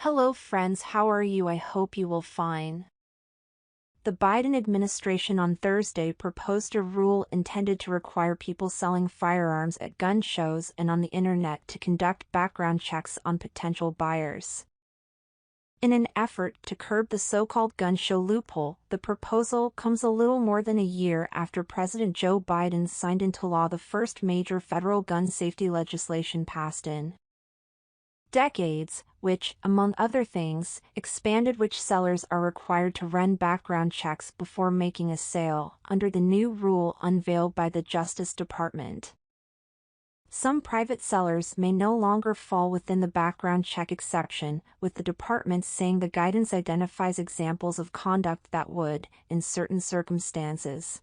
Hello friends, how are you? I hope you will fine. The Biden administration on Thursday proposed a rule intended to require people selling firearms at gun shows and on the internet to conduct background checks on potential buyers. In an effort to curb the so-called gun show loophole, the proposal comes a little more than a year after President Joe Biden signed into law the first major federal gun safety legislation passed in decades, which, among other things, expanded which sellers are required to run background checks before making a sale, under the new rule unveiled by the Justice Department. Some private sellers may no longer fall within the background check exception, with the department saying the guidance identifies examples of conduct that would, in certain circumstances,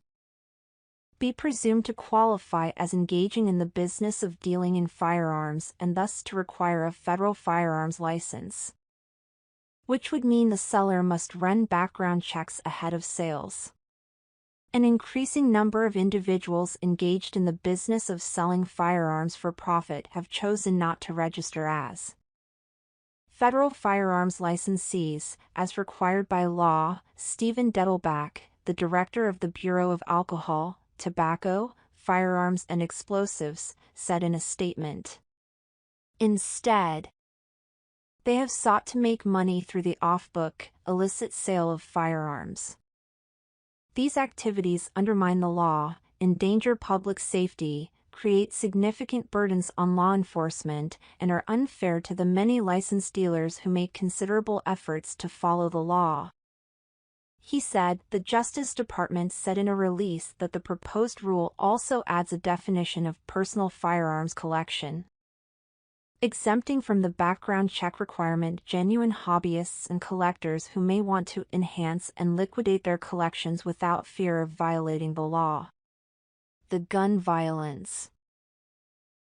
be presumed to qualify as engaging in the business of dealing in firearms and thus to require a federal firearms license, which would mean the seller must run background checks ahead of sales. An increasing number of individuals engaged in the business of selling firearms for profit have chosen not to register as federal firearms licensees, as required by law. Stephen Dettelbach, the director of the Bureau of Alcohol, Tobacco, Firearms and Explosives, said in a statement. Instead, they have sought to make money through the off-book, illicit sale of firearms. These activities undermine the law, endanger public safety, create significant burdens on law enforcement, and are unfair to the many licensed dealers who make considerable efforts to follow the law. He said. The Justice Department said in a release that the proposed rule also adds a definition of personal firearms collection, exempting from the background check requirement genuine hobbyists and collectors who may want to enhance and liquidate their collections without fear of violating the law. The gun violence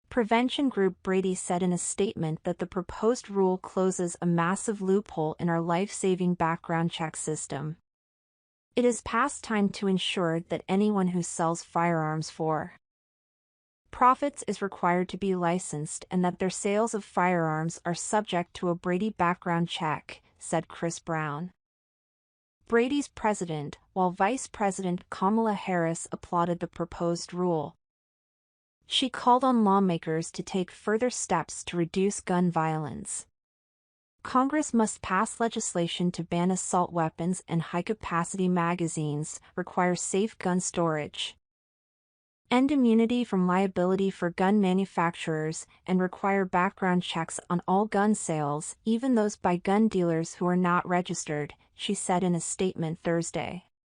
prevention group Brady said in a statement that the proposed rule closes a massive loophole in our life-saving background check system. It is past time to ensure that anyone who sells firearms for profits is required to be licensed and that their sales of firearms are subject to a Brady background check, said Chris Brown, Brady's president, while Vice President Kamala Harris applauded the proposed rule. She called on lawmakers to take further steps to reduce gun violence. Congress must pass legislation to ban assault weapons and high-capacity magazines, require safe gun storage, end immunity from liability for gun manufacturers, and require background checks on all gun sales, even those by gun dealers who are not registered, she said in a statement Thursday.